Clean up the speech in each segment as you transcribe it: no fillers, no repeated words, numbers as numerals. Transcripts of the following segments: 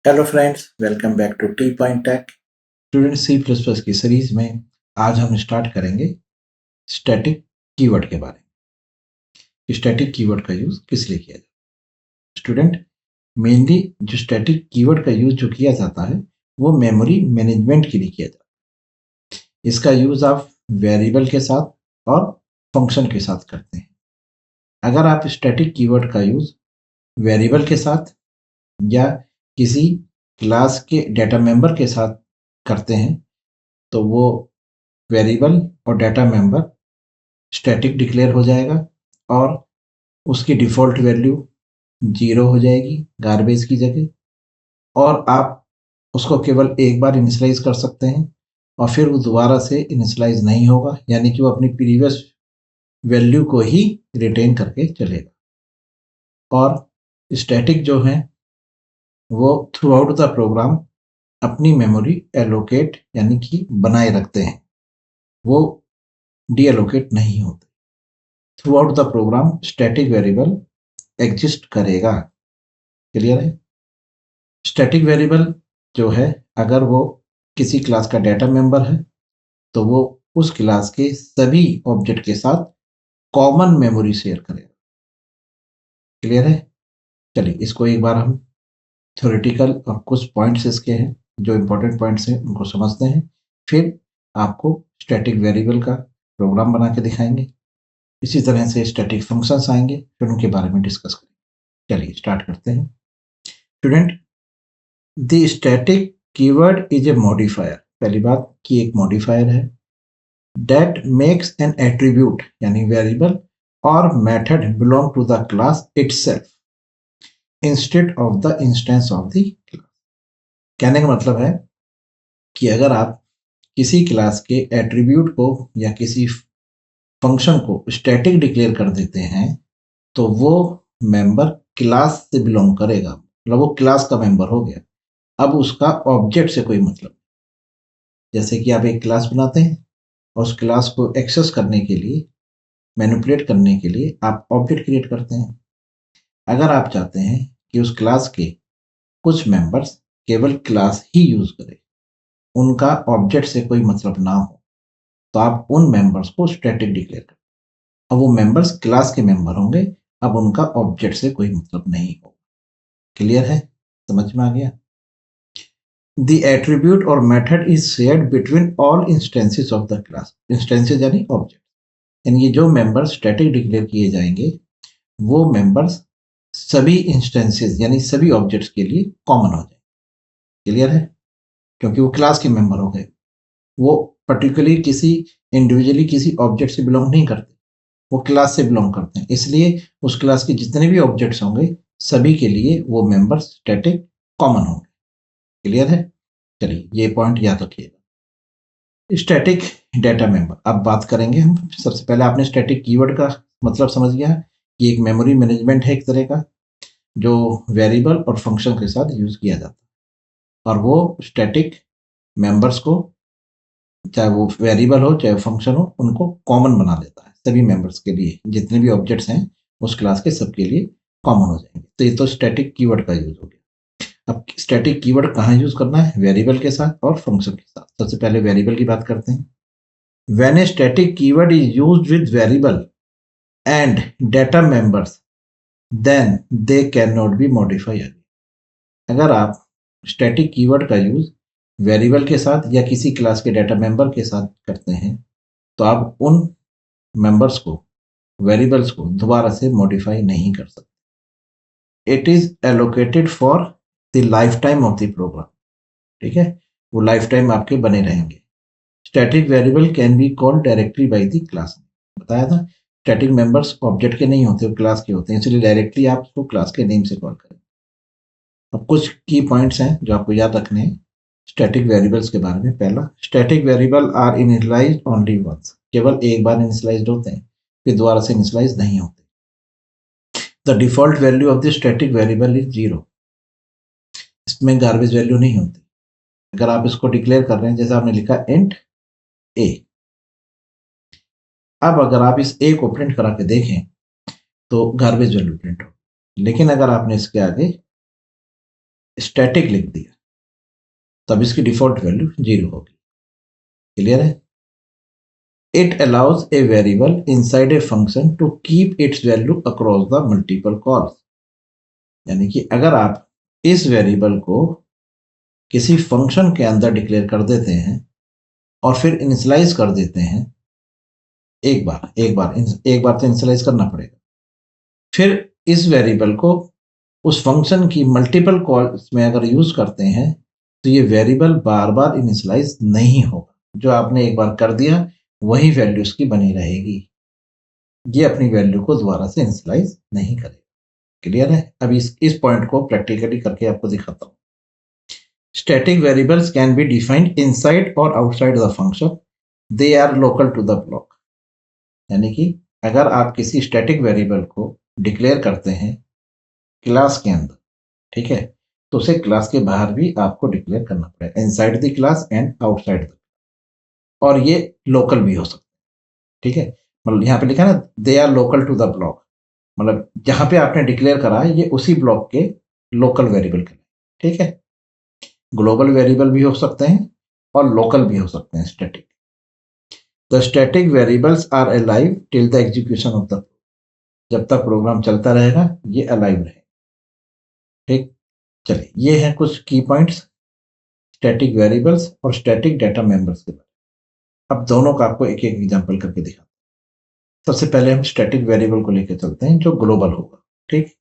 Hello friends, welcome back to T point tech. Student C plus plus की series में आज हम start करेंगे स्टैटिक कीवर्ड के बारे में। स्टैटिक कीवर्ड का यूज किस लिए किया जाता है स्टूडेंट? मेनली जो स्टैटिक कीवर्ड का यूज जो किया जाता है वो मेमोरी मैनेजमेंट के लिए किया जाता है। इसका यूज आप वेरिएबल के साथ और फंक्शन के साथ करते हैं। अगर आप स्टैटिक कीवर्ड का यूज वेरिएबल के साथ या किसी क्लास के डेटा मेंबर के साथ करते हैं तो वो वेरिएबल और डेटा मेंबर स्टैटिक डिक्लेयर हो जाएगा और उसकी डिफ़ॉल्ट वैल्यू 0 हो जाएगी गार्बेज की जगह, और आप उसको केवल एक बार इनिशियलाइज कर सकते हैं और फिर वो दोबारा से इनिशियलाइज नहीं होगा, यानी कि वो अपनी प्रीवियस वैल्यू को ही रिटेन करके चलेगा। और स्टैटिक जो है वो थ्रू आउट द प्रोग्राम अपनी मेमोरी एलोकेट यानी कि बनाए रखते हैं, वो डी एलोकेट नहीं होते। Throughout the program static variable exist करेगा। क्लियर है? स्टैटिक वेरिएबल जो है, अगर वो किसी क्लास का डेटा मेंबर है तो वो उस क्लास के सभी ऑब्जेक्ट के साथ कॉमन मेमोरी शेयर करेगा। क्लियर है? चलिए इसको एक बार हम थ्योरेटिकल और कुछ पॉइंट्स इसके हैं जो इंपॉर्टेंट पॉइंट्स हैं उनको समझते हैं, फिर आपको स्टैटिक वेरिएबल का प्रोग्राम बना के दिखाएंगे। इसी तरह से स्टैटिक फंक्शंस आएंगे, फिर उनके बारे में डिस्कस करेंगे। चलिए स्टार्ट करते हैं student. The static keyword is a modifier. पहली बात कि एक मॉडिफायर है दैट मेक्स एन एट्रीब्यूट यानी वेरिएबल और method belong to the class itself instead of the instance of the class. कहने का मतलब है कि अगर आप किसी क्लास के एट्रीब्यूट को या किसी फंक्शन को स्टैटिक डिक्लेयर कर देते हैं तो वो मेंबर क्लास से बिलोंग करेगा, मतलब वो क्लास का मेंबर हो गया। अब उसका ऑब्जेक्ट से कोई मतलब, जैसे कि आप एक क्लास बनाते हैं और उस क्लास को एक्सेस करने के लिए, मैनिपुलेट करने के लिए आप ऑब्जेक्ट क्रिएट करते हैं। अगर आप चाहते हैं कि उस क्लास के कुछ मेंबर्स केवल क्लास ही यूज करें, उनका ऑब्जेक्ट से कोई मतलब ना हो, तो आप उन मेंबर्स को स्टैटिक डिक्लेयर करें। अब वो मेंबर्स क्लास के मेंबर होंगे, अब उनका ऑब्जेक्ट से कोई मतलब नहीं होगा। क्लियर है? समझ में आ गया? The attribute or method is shared between all instances of the class. Instances यानी ऑब्जेक्ट, यानी ये जो मेंबर्स स्टैटिक डिक्लेयर किए जाएंगे वो मेंबर्स सभी इंस्टेंसेस यानी सभी ऑब्जेक्ट्स के लिए कॉमन हो जाएंगे। क्लियर है? क्योंकि वो क्लास के मेंबर हो गए, वो पर्टिकुलरली किसी इंडिविजुअली किसी ऑब्जेक्ट से बिलोंग नहीं करते, वो क्लास से बिलोंग करते हैं, इसलिए उस क्लास के जितने भी ऑब्जेक्ट्स होंगे सभी के लिए वो मेंबर्स स्टैटिक कॉमन होंगे। क्लियर है? चलिए ये पॉइंट याद रखिएगा। स्टैटिक डेटा मेंबर अब बात करेंगे हम। सबसे पहले आपने स्टैटिक कीवर्ड का मतलब समझ गया कि एक मेमोरी मैनेजमेंट है एक तरह का, जो वेरिएबल और फंक्शन के साथ यूज किया जाता है, और वो स्टैटिक मेंबर्स को, चाहे वो वेरिएबल हो चाहे फंक्शन हो, उनको कॉमन बना देता है। सभी मेंबर्स के लिए जितने भी ऑब्जेक्ट्स हैं उस क्लास के सबके लिए कॉमन हो जाएंगे। तो ये तो स्टैटिक कीवर्ड का यूज हो गया। अब स्टैटिक कीवर्ड कहाँ यूज करना है? वेरिएबल के साथ और फंक्शन के साथ। सबसे पहले वेरिएबल की बात करते हैं। When a static keyword is used with variable and data members then they can not be modify again. अगर आप स्टैटिक कीवर्ड का यूज वेरिएबल के साथ या किसी क्लास के डेटा मेंबर के साथ करते हैं तो आप उन मेंबर्स को, वेरिएबल्स को दोबारा से मॉडिफाई नहीं कर सकते। It is allocated for the life time of the program. ठीक है, वो लाइफ टाइम आपके बने रहेंगे। Static variable can be called directly by the class. बताया था स्टैटिक मेंबर्स ऑब्जेक्ट के नहीं होते, वो क्लास के होते हैं, इसलिए डायरेक्टली आप उसको क्लास के नेम से कॉल करें। अब कुछ की पॉइंट्स हैं जो आपको याद रखने हैं स्टैटिक वेरिएबल्स के बारे में। पहला, static variable are initialized only once. केवल एक बार इनिशियलाइज्ड होते हैं, फिर दोबारा से इनिशियलाइज नहीं होते। The default value of the static variable is 0। इसमें गार्बेज वैल्यू नहीं होती। अगर आप इसको डिक्लेयर कर रहे हैं, जैसे आपने लिखा इंट ए, अब अगर आप इस ए को प्रिंट करा के देखें तो गार्बेज वैल्यू प्रिंट हो। लेकिन अगर आपने इसके आगे स्टैटिक लिख दिया, तब इसकी डिफॉल्ट वैल्यू 0 होगी। क्लियर है? It allows a variable inside a function to keep its value across the multiple calls. यानी कि अगर आप इस वेरिएबल को किसी फंक्शन के अंदर डिक्लेयर कर देते हैं और फिर इनिशियलाइज कर देते हैं, एक बार तो इनिशियलाइज करना पड़ेगा, फिर इस वेरिएबल को उस फंक्शन की मल्टीपल कॉल्स में अगर यूज करते हैं तो ये वेरिएबल बार बार इनिशियलाइज नहीं होगा। जो आपने एक बार कर दिया वही वैल्यू उसकी बनी रहेगी, ये अपनी वैल्यू को दोबारा से इनिशियलाइज नहीं करेगा। क्लियर है? अभी इस पॉइंट को प्रैक्टिकली करके आपको दिखाता हूँ। Static variables can be defined inside और outside the function, they are local to the block. यानी कि अगर आप किसी स्टैटिक वेरिएबल को डिक्लेयर करते हैं क्लास के अंदर, ठीक है, तो उसे क्लास के बाहर भी आपको डिक्लेयर करना पड़ेगा, inside the class and outside the, और ये लोकल भी हो सकता है। ठीक है, मतलब यहाँ पे लिखा है ना, they are local to the block, मतलब जहां पे आपने डिक्लेयर करा है ये उसी ब्लॉक के लोकल वेरिएबल के। ठीक है, ग्लोबल वेरिएबल भी हो सकते हैं और लोकल भी हो सकते हैं static. The static variables are alive till the execution of the, जब तक प्रोग्राम चलता रहेगा ये अलाइव रहेगा। ठीक, चलिए ये हैं कुछ की पॉइंट्स स्टैटिक वेरिएबल्स और स्टैटिक डाटा मेंबर्स के बारे। अब दोनों का आपको एक एक एग्जांपल करके दिखाते हैं। सबसे पहले हम स्टैटिक वेरिएबल को लेकर चलते हैं जो ग्लोबल होगा। ठीक,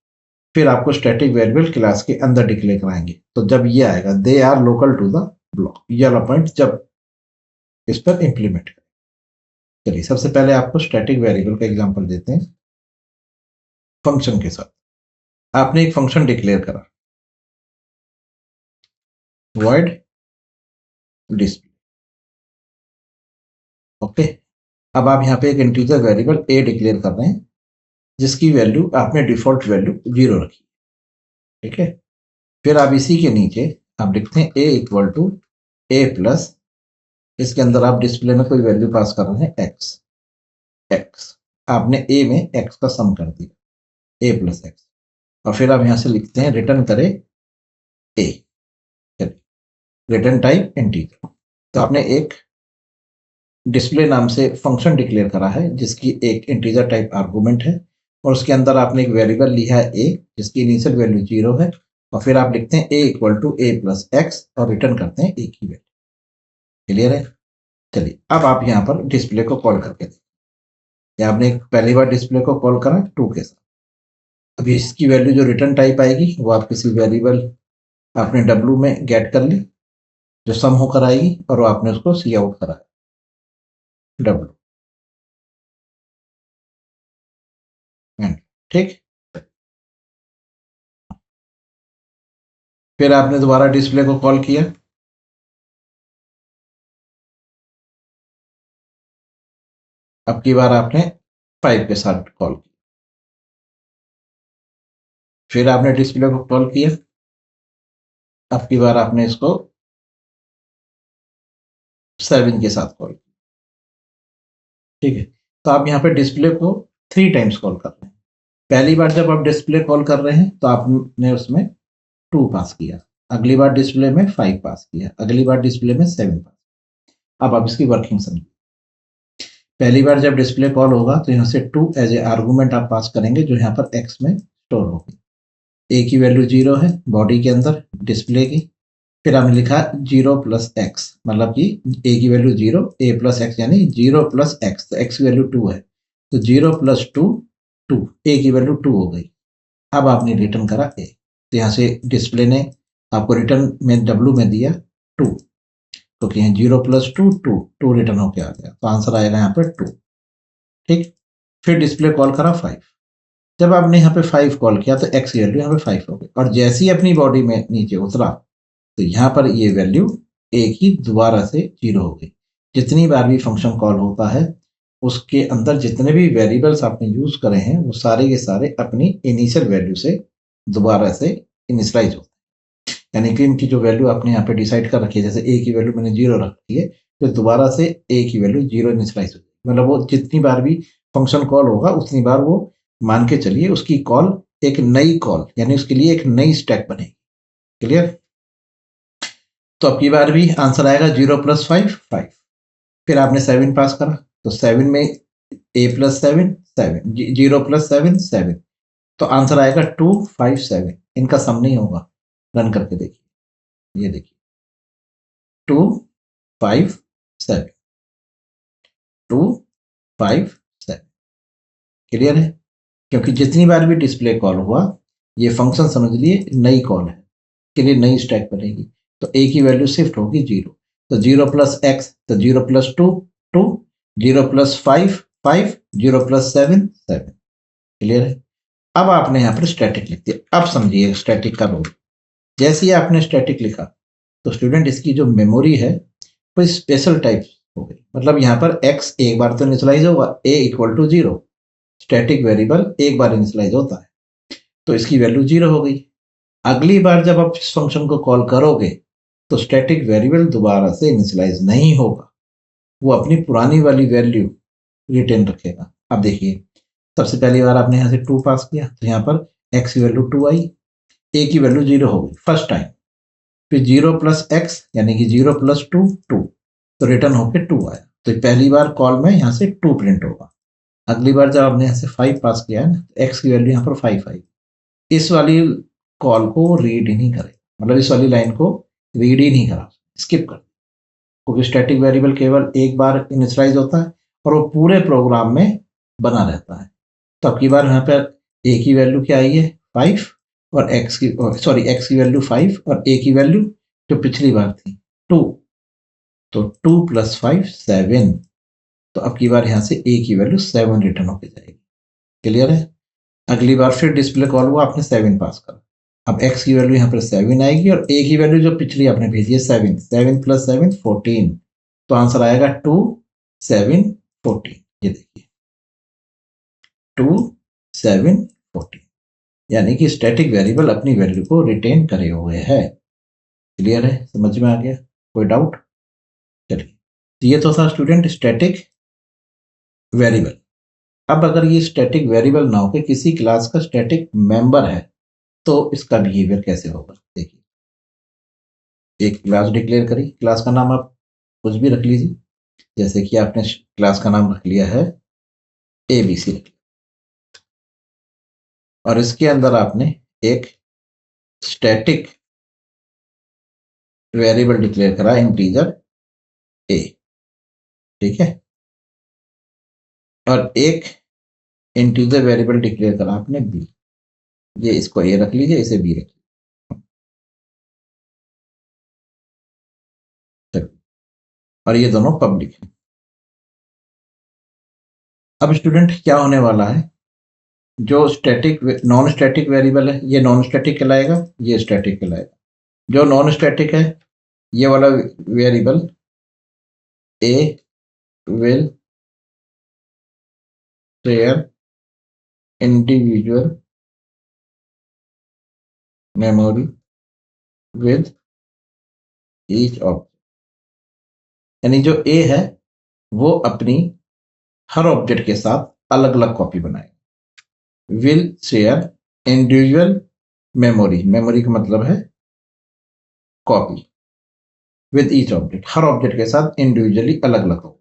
फिर आपको स्टैटिक वेरिएबल क्लास के अंदर डिक्लेयर कराएंगे, तो जब ये आएगा they are local to the block, ये वाला पॉइंट जब इस पर इंप्लीमेंट करें। चलिए सबसे पहले आपको स्टैटिक वेरिएबल का एग्जांपल देते हैं फंक्शन के साथ। आपने एक फंक्शन डिक्लेयर करा void डिस्प्ले। ओके, अब आप यहाँ पे एक इंटीजर वेरिएबल a डिक्लेयर कर रहे हैं जिसकी वैल्यू आपने डिफॉल्ट वैल्यू 0 रखी। ठीक है, फिर आप इसी के नीचे आप लिखते हैं a equal to a plus, इसके अंदर आप डिस्प्ले में कोई वैल्यू पास कर रहे हैं x, आपने a में x का सम कर दिया a प्लस एक्स, और फिर आप यहां से लिखते हैं रिटर्न करें a, रिटर्न टाइप इंटीजर। तो आपने एक डिस्प्ले नाम से फंक्शन डिक्लेयर करा है जिसकी एक इंटीजर टाइप आर्गुमेंट है, और उसके अंदर आपने एक वेरिएबल लिया है a जिसकी इनिशियल वैल्यू 0 है, और फिर आप लिखते हैं a equal to a plus x और रिटर्न करते हैं a की वैल्यू। क्लियर है? चलिए अब आप यहाँ पर डिस्प्ले को कॉल करके देखिए, आपने पहली बार डिस्प्ले को कॉल करा 2 के साथ। अभी इसकी वैल्यू जो रिटर्न टाइप आएगी वो आप किसी वेरिएबल आपने w में गेट कर ली जो सम होकर आएगी, और वो आपने उसको सी आउट करा w। ठीक, फिर आपने दोबारा डिस्प्ले को कॉल किया, अब की बार आपने 5 के साथ कॉल किया, फिर आपने डिस्प्ले को कॉल किया, अब की बार आपने इसको 7 के साथ कॉल किया। ठीक है, तो आप यहाँ पे डिस्प्ले को 3 टाइम्स कॉल कर रहे हैं। पहली बार जब आप डिस्प्ले कॉल कर रहे हैं तो आपने उसमें 2 पास किया, अगली बार डिस्प्ले में 5 पास किया, अगली बार डिस्प्ले में 7 पास। अब आप इसकी वर्किंग समझिए। पहली बार जब डिस्प्ले कॉल होगा तो यहाँ से 2 एज ए आर्गूमेंट आप पास करेंगे जो यहाँ पर x में स्टोर होगी। a की वैल्यू 0 है बॉडी के अंदर डिस्प्ले की, फिर हमने लिखा 0 प्लस एक्स, मतलब कि a की वैल्यू 0, a प्लस एक्स यानी 0 प्लस एक्स, तो x की वैल्यू 2 है, तो 0 प्लस 2 2, a की वैल्यू 2 हो गई। अब आपने रिटर्न करा a, तो यहाँ से डिस्प्ले ने आपको रिटर्न में w में दिया 2, तो क्या 0 प्लस 2 2 रिटर्न होके आ गया, तो आंसर आएगा यहाँ पर 2। ठीक, फिर डिस्प्ले कॉल करा 5, जब आपने यहाँ पे 5 कॉल किया तो x की वैल्यू यहाँ पे 5 हो गई, और जैसे ही अपनी बॉडी में नीचे उतरा तो यहाँ पर ये वैल्यू a की दोबारा से 0 हो गई। जितनी बार भी फंक्शन कॉल होता है उसके अंदर जितने भी वेरिएबल्स आपने यूज करे हैं वो सारे के सारे अपनी इनिशियल वैल्यू से दोबारा से इनिशियलाइज होते हैं। यानी कि इनकी जो वैल्यू आपने यहाँ पे डिसाइड कर रखी है, जैसे a की वैल्यू मैंने 0 रखी है, तो दोबारा से a की वैल्यू 0 इनिशियलाइज होगी, मतलब वो जितनी बार भी फंक्शन कॉल होगा उतनी बार वो मान के चलिए उसकी कॉल एक नई कॉल, यानी उसके लिए एक नई स्टैक बनेगी। क्लियर? तो अब की बार भी आंसर आएगा 0 + 5 5। फिर आपने 7 पास करा तो 7 में a + 7 7, 0 + 7 7, तो आंसर आएगा 2 5 7। इनका सम नहीं होगा, रन करके देखिए, ये देखिए 2 5 7, 2 5 7। क्लियर है? क्योंकि जितनी बार भी डिस्प्ले कॉल हुआ, ये फंक्शन समझ लिए नई कॉल है, के लिए नई स्टैक बनेगी, तो a की वैल्यू शिफ्ट होगी 0। तो 0 + x, तो 0 + 2 2, 0 + 5 5, 0 + 7 7। क्लियर है? अब आपने यहाँ पर स्टैटिक लिख दिया। अब समझिए स्टैटिक का रोल। जैसे ही आपने स्टैटिक लिखा तो स्टूडेंट इसकी जो मेमोरी है वो स्पेशल टाइप हो गई। मतलब यहाँ पर x एक बार तो इनिशियलाइज होगा, a = 0, स्टैटिक वेरिएबल एक बार इनिशियलाइज होता है, तो इसकी वैल्यू 0 हो गई। अगली बार जब आप इस फंक्शन को कॉल करोगे तो स्टैटिक वेरिएबल दोबारा से इनिशियलाइज नहीं होगा, वो अपनी पुरानी वाली वैल्यू रिटेन रखेगा। अब देखिए, सबसे पहली बार आपने यहाँ से 2 पास किया तो यहाँ पर x की वैल्यू 2 आई, a की वैल्यू 0 हो गई फर्स्ट टाइम। फिर 0 + x यानी कि 0 + 2 2, तो रिटर्न होकर 2 आया। तो पहली बार कॉल में यहाँ से 2 प्रिंट होगा। अगली बार जब आपने यहाँ से 5 पास किया है ना, तो x की वैल्यू यहाँ पर 5 आई। इस वाली कॉल को रीड ही नहीं करेगा, मतलब इस वाली लाइन को रीड ही नहीं करा, स्किप कर, क्योंकि स्टैटिक वेरिएबल केवल एक बार इनिशियलाइज होता है और वो पूरे प्रोग्राम में बना रहता है। तो अब की बार यहाँ पर a की वैल्यू क्या आई है 5, और x की वैल्यू 5 और a की वैल्यू जो पिछली बार थी 2, तो 2 + 5 7। तो अब की बार यहाँ से a की वैल्यू 7 रिटर्न होकर जाएगी। क्लियर है? अगली बार फिर डिस्प्ले कॉल हुआ, आपने 7 पास करा, अब x की वैल्यू यहाँ पर 7 आएगी और a की वैल्यू जो पिछली आपने भेजी है 7, 7 + 7 14, तो आंसर आएगा 2 7 14। ये देखिए 2 7 14, यानी कि स्टैटिक वेरिएबल अपनी वैल्यू को रिटेन करे हुए है। क्लियर है? समझ में आ गया? कोई डाउट? चलिए, तो ये तो था स्टूडेंट स्टैटिक वेरिएबल। अब अगर ये स्टैटिक वेरिएबल ना हो के किसी क्लास का स्टैटिक मेंबर है तो इसका बिहेवियर कैसे होगा? देखिए, एक क्लास डिक्लेयर करी, क्लास का नाम आप कुछ भी रख लीजिए, जैसे कि आपने क्लास का नाम रख लिया है ABC, और इसके अंदर आपने एक स्टैटिक वेरिएबल डिक्लेयर करा इंटीजर a, ठीक है, और एक इंटीजर वेरिएबल डिक्लेयर करा आपने b। ये इसको a रख लीजिए, इसे b रख लीजिए, और ये दोनों पब्लिक है। अब स्टूडेंट क्या होने वाला है, जो स्टैटिक नॉन स्टैटिक वेरिएबल है ये नॉन स्टैटिक कहलाएगा, ये स्टैटिक कहलाएगा। जो नॉन स्टैटिक है ये वाला variable a will share individual memory with each object, यानी जो a है वो अपनी हर ऑब्जेक्ट के साथ अलग अलग कॉपी बनाएगा। will share individual memory, memory का मतलब है copy, with each object, her object के साथ इंडिविजुअली अलग अलग हो।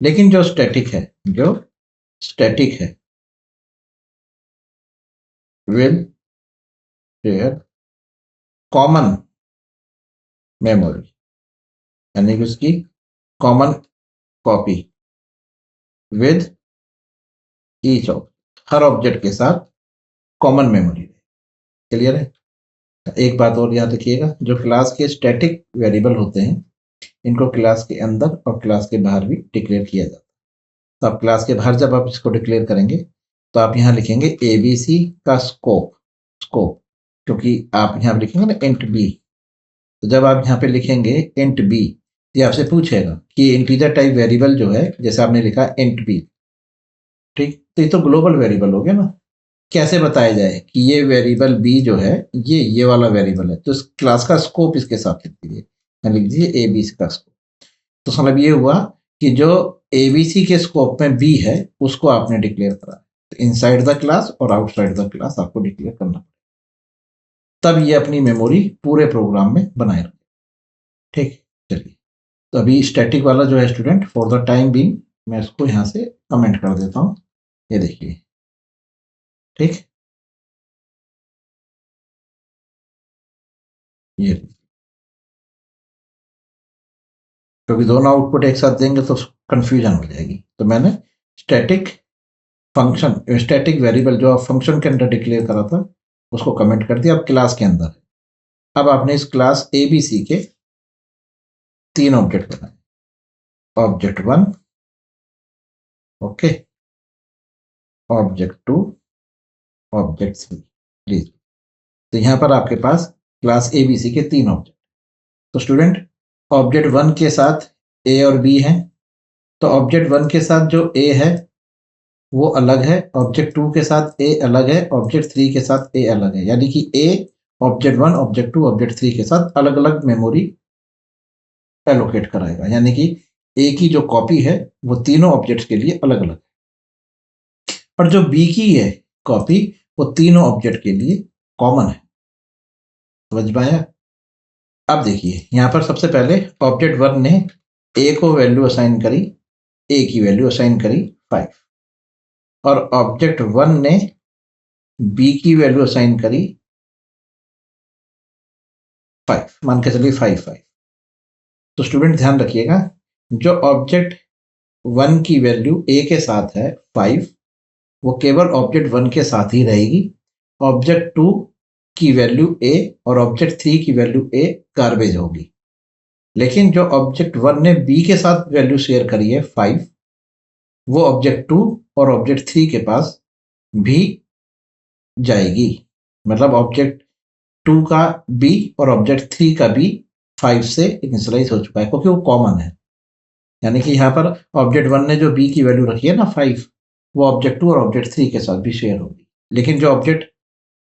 लेकिन जो स्टैटिक है विल शेयर कॉमन मेमोरी, यानी कि उसकी common copy with each object, her object के साथ कॉमन मेमोरी। क्लियर है? एक बात और याद रखिएगा, जो क्लास के स्टैटिक वेरिएबल होते हैं इनको क्लास के अंदर और क्लास के बाहर भी डिक्लेयर किया जाता है। तो आप क्लास के बाहर जब आप इसको डिक्लेयर करेंगे तो आप यहाँ लिखेंगे ABC का स्कोप, क्योंकि आप यहाँ लिखेंगे ना इंट b, तो जब आप यहाँ पे लिखेंगे इंट b, ये आपसे पूछेगा कि इंटीजर टाइप वेरिएबल जो है, जैसे आपने लिखा इंट b, ठीक, तो ये तो ग्लोबल वेरिएबल हो गया ना। कैसे बताया जाए कि ये वेरिएबल b जो है ये वाला वेरिएबल है, तो इस क्लास का स्कोप इसके साथ लिख दीजिए, लिख दीजिए ABC का स्कोप। तो मतलब ये हुआ कि जो ABC के स्कोप में b है उसको आपने डिक्लेयर करा, तो इनसाइड द क्लास और आउटसाइड द क्लास आपको डिक्लेयर करना। तब ये अपनी मेमोरी पूरे प्रोग्राम में बनाए रखे। ठीक, चलिए तो अभी स्टैटिक वाला जो है student, for the time being मैं इसको यहां से कमेंट कर देता हूं। ये देखिए, ठीक, ये क्योंकि दोनों आउटपुट एक साथ देंगे तो कंफ्यूजन हो जाएगी, तो मैंने स्टैटिक फंक्शन, स्टैटिक वेरिएबल जो आप फंक्शन के अंदर डिक्लेयर करा था उसको कमेंट कर दिया, अब क्लास के अंदर है। अब आपने इस क्लास ABC के 3 ऑब्जेक्ट बनाए, object 1, okay, object 2, object 3। Please, तो यहां पर आपके पास क्लास ABC के 3 ऑब्जेक्ट। तो स्टूडेंट ऑब्जेक्ट 1 के साथ A और B है, तो ऑब्जेक्ट 1 के साथ जो A है वो अलग है, ऑब्जेक्ट 2 के साथ A अलग है, ऑब्जेक्ट 3 के साथ A अलग है, यानी कि A ऑब्जेक्ट 1, ऑब्जेक्ट 2, ऑब्जेक्ट 3 के साथ अलग अलग मेमोरी एलोकेट कराएगा, यानी कि A की जो कॉपी है वो तीनों ऑब्जेक्ट्स के लिए अलग अलग है, और जो B की है कॉपी वो तीनों ऑब्जेक्ट के लिए कॉमन है। समझ में आया? अब देखिए यहां पर सबसे पहले ऑब्जेक्ट 1 ने A को वैल्यू असाइन करी, A की वैल्यू असाइन करी 5, और ऑब्जेक्ट 1 ने B की वैल्यू असाइन करी 5, मान के चलिए 5 5। तो स्टूडेंट ध्यान रखिएगा, जो ऑब्जेक्ट 1 की वैल्यू A के साथ है 5, वो केवल ऑब्जेक्ट 1 के साथ ही रहेगी। ऑब्जेक्ट 2 की वैल्यू A और ऑब्जेक्ट 3 की वैल्यू A गार्बेज होगी। लेकिन जो ऑब्जेक्ट 1 ने B के साथ वैल्यू शेयर करी है 5, वो ऑब्जेक्ट 2 और ऑब्जेक्ट 3 के पास भी जाएगी। मतलब ऑब्जेक्ट 2 का B और ऑब्जेक्ट 3 का B 5 से इनिशियलाइज हो चुका है, क्योंकि वो कॉमन है। यानी कि यहाँ पर ऑब्जेक्ट 1 ने जो B की वैल्यू रखी है ना 5, वो ऑब्जेक्ट 2 और ऑब्जेक्ट 3 के साथ भी शेयर होगी। लेकिन जो ऑब्जेक्ट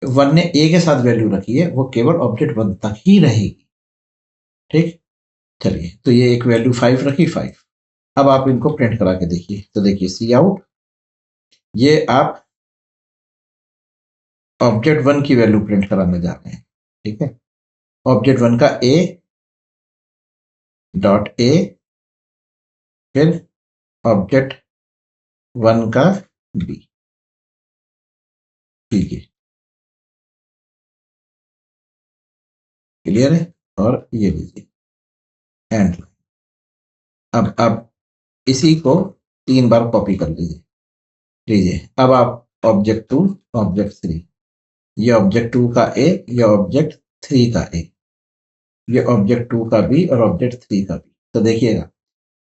1 ने A के साथ वैल्यू रखी है वो केवल ऑब्जेक्ट 1 तक ही रहेगी। ठीक, चलिए तो ये एक वैल्यू 5 रखी 5। अब आप इनको प्रिंट करा के देखिए, तो देखिए सी आउट, ये आप ऑब्जेक्ट 1 की वैल्यू प्रिंट कराने जा रहे हैं। ठीक है, ऑब्जेक्ट 1 का A डॉट A, फिर ऑब्जेक्ट 1 का B। ठीक है, क्लियर है? और ये लीजिए एंड। अब आप इसी को 3 बार कॉपी कर लीजिए। लीजिए, अब आप ऑब्जेक्ट 2, ऑब्जेक्ट 3, ये ऑब्जेक्ट 2 का A, ये ऑब्जेक्ट 3 का A, ये ऑब्जेक्ट 2 का B और ऑब्जेक्ट 3 का B। तो देखिएगा,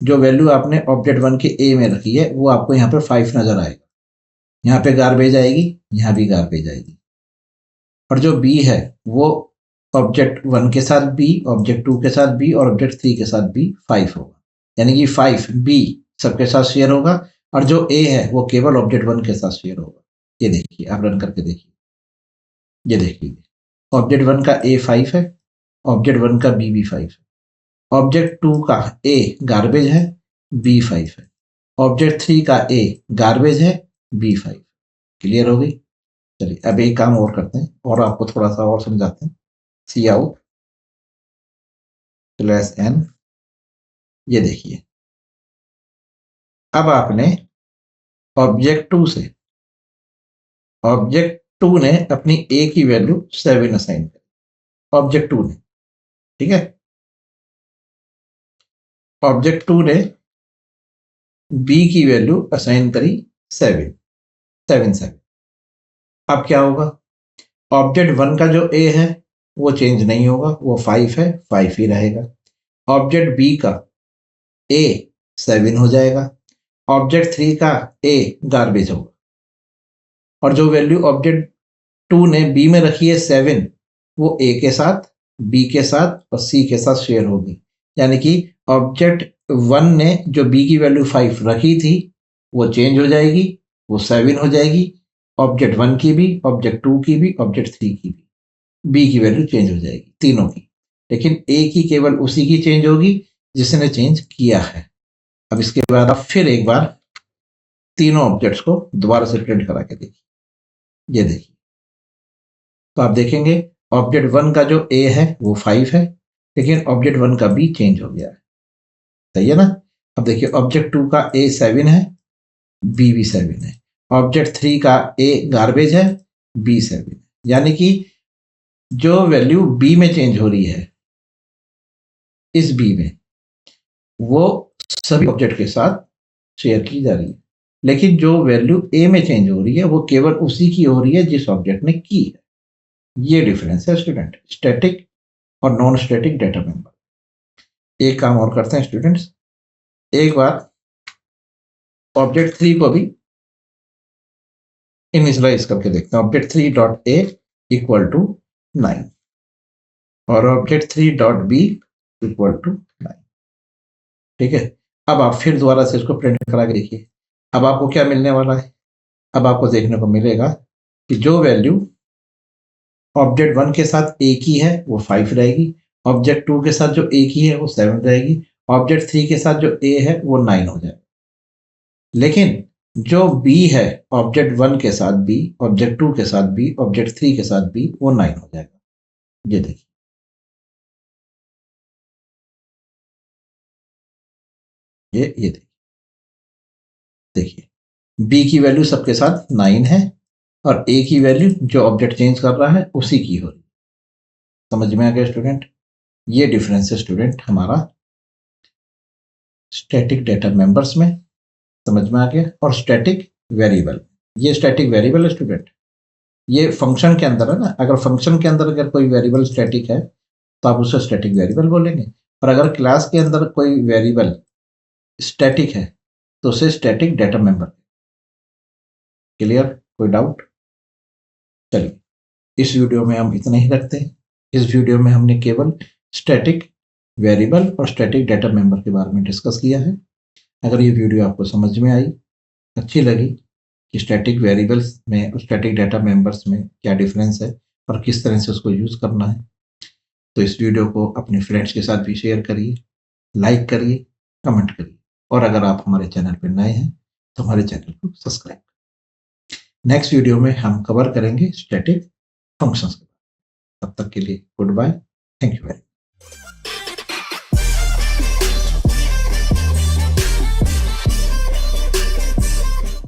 जो वैल्यू आपने ऑब्जेक्ट 1 के A में रखी है वो आपको यहाँ पर 5 नजर आएगा, यहाँ पे गार्बेज आएगी, यहाँ भी गार्बेज आएगी। और जो B है वो ऑब्जेक्ट 1 के साथ B, ऑब्जेक्ट 2 के साथ B और ऑब्जेक्ट 3 के साथ B 5 होगा, यानी कि 5 B सबके साथ शेयर होगा, और जो A है वो केवल ऑब्जेक्ट 1 के साथ शेयर होगा। ये देखिए, आप रन करके देखिए, ये देखिए ऑब्जेक्ट 1 का A 5 है, ऑब्जेक्ट 1 का B भी 5 है, ऑब्जेक्ट 2 का A गार्बेज है, B 5 है, ऑब्जेक्ट 3 का A गार्बेज है, B 5। क्लियर हो गई? चलिए अब एक काम और करते हैं और आपको थोड़ा सा और समझाते हैं। सी आउट स्लैश n, ये देखिए, अब आपने ऑब्जेक्ट 2 से, ऑब्जेक्ट 2 ने अपनी A की वैल्यू 7 असाइन करी, ऑब्जेक्ट 2 ने, ठीक है, ऑब्जेक्ट 2 ने B की वैल्यू असाइन करी 7 7 7। अब क्या होगा, ऑब्जेक्ट 1 का जो A है वो चेंज नहीं होगा, वो 5 है, 5 ही रहेगा। ऑब्जेक्ट B का A 7 हो जाएगा, ऑब्जेक्ट 3 का A गार्बेज होगा, और जो वैल्यू ऑब्जेक्ट 2 ने B में रखी है 7, वो A के साथ, B के साथ और C के साथ शेयर होगी। यानी कि ऑब्जेक्ट 1 ने जो B की वैल्यू 5 रखी थी वो चेंज हो जाएगी, वो 7 हो जाएगी, ऑब्जेक्ट 1 की भी, ऑब्जेक्ट 2 की भी, ऑब्जेक्ट 3 की भी, B की वैल्यू चेंज हो जाएगी तीनों की। लेकिन A की केवल उसी की चेंज होगी जिसने चेंज किया है। अब इसके बाद आप फिर एक बार तीनों ऑब्जेक्ट्स को दोबारा से प्रिंट करा के देखिए, ये देखिए, तो आप देखेंगे ऑब्जेक्ट 1 का जो ए है वो 5 है, लेकिन ऑब्जेक्ट 1 का बी चेंज हो गया है। सही है ना? अब देखिए ऑब्जेक्ट 2 का ए 7 है, बी भी 7 है। ऑब्जेक्ट 3 का ए गार्बेज है, बी 7 है। यानी कि जो वैल्यू बी में चेंज हो रही है इस बी में, वो सभी ऑब्जेक्ट के साथ शेयर की जा रही है, लेकिन जो वैल्यू ए में चेंज हो रही है वो केवल उसी की हो रही है जिस ऑब्जेक्ट ने की है। ये डिफरेंस है स्टूडेंट, स्टैटिक और नॉन स्टैटिक डेटा मेंबर। एक काम और करते हैं स्टूडेंट्स, एक बार ऑब्जेक्ट 3 को भी इनिशियलाइज करके देखते हैं। Object 3 dot a equal to 9 और object 3 dot b equal to 9। ठीक है, अब आप फिर दोबारा से इसको प्रिंट करा के देखिए। अब आपको क्या मिलने वाला है? अब आपको देखने को मिलेगा कि जो वैल्यू ऑब्जेक्ट 1 के साथ ए की है वो 5 रहेगी, ऑब्जेक्ट 2 के साथ जो ए की है वो 7 रहेगी, ऑब्जेक्ट 3 के साथ जो ए है वो 9 हो जाएगा। लेकिन जो बी है ऑब्जेक्ट 1 के साथ बी, ऑब्जेक्ट 2 के साथ बी, ऑब्जेक्ट 3 के साथ बी, वो 9 हो जाएगा। ये देखिए, ये देखिए बी की वैल्यू सबके साथ 9 है और ए की वैल्यू जो ऑब्जेक्ट चेंज कर रहा है उसी की हो रही है। समझ में आ गया स्टूडेंट? ये डिफरेंस है स्टूडेंट हमारा स्टैटिक डेटा मेंबर्स में। समझ में आ गया? और स्टैटिक वेरिएबल, ये स्टैटिक वेरिएबल है स्टूडेंट, ये फंक्शन के अंदर है ना। अगर फंक्शन के अंदर अगर कोई वेरिएबल स्टैटिक है तो आप उसे स्टैटिक वेरिएबल बोलेंगे, और अगर क्लास के अंदर कोई वेरिएबल स्टैटिक है तो उसे स्टैटिक डेटा मेंबर। क्लियर? कोई डाउट? चलिए, इस वीडियो में हम इतना ही रखते हैं। इस वीडियो में हमने केवल स्टैटिक वेरिएबल और स्टैटिक डेटा मेंबर के बारे में डिस्कस किया है। अगर ये वीडियो आपको समझ में आई, अच्छी लगी कि स्टैटिक वेरिएबल्स में और स्टैटिक डेटा मेंबर्स में क्या डिफरेंस है और किस तरह से उसको यूज़ करना है, तो इस वीडियो को अपने फ्रेंड्स के साथ भी शेयर करिए, लाइक करिए, कमेंट करिए, और अगर आप हमारे चैनल पर नए हैं तो हमारे चैनल को सब्सक्राइब करें। नेक्स्ट वीडियो में हम कवर करेंगे स्टैटिक फंक्शंस। तब तक के लिए good bye, thank you very much.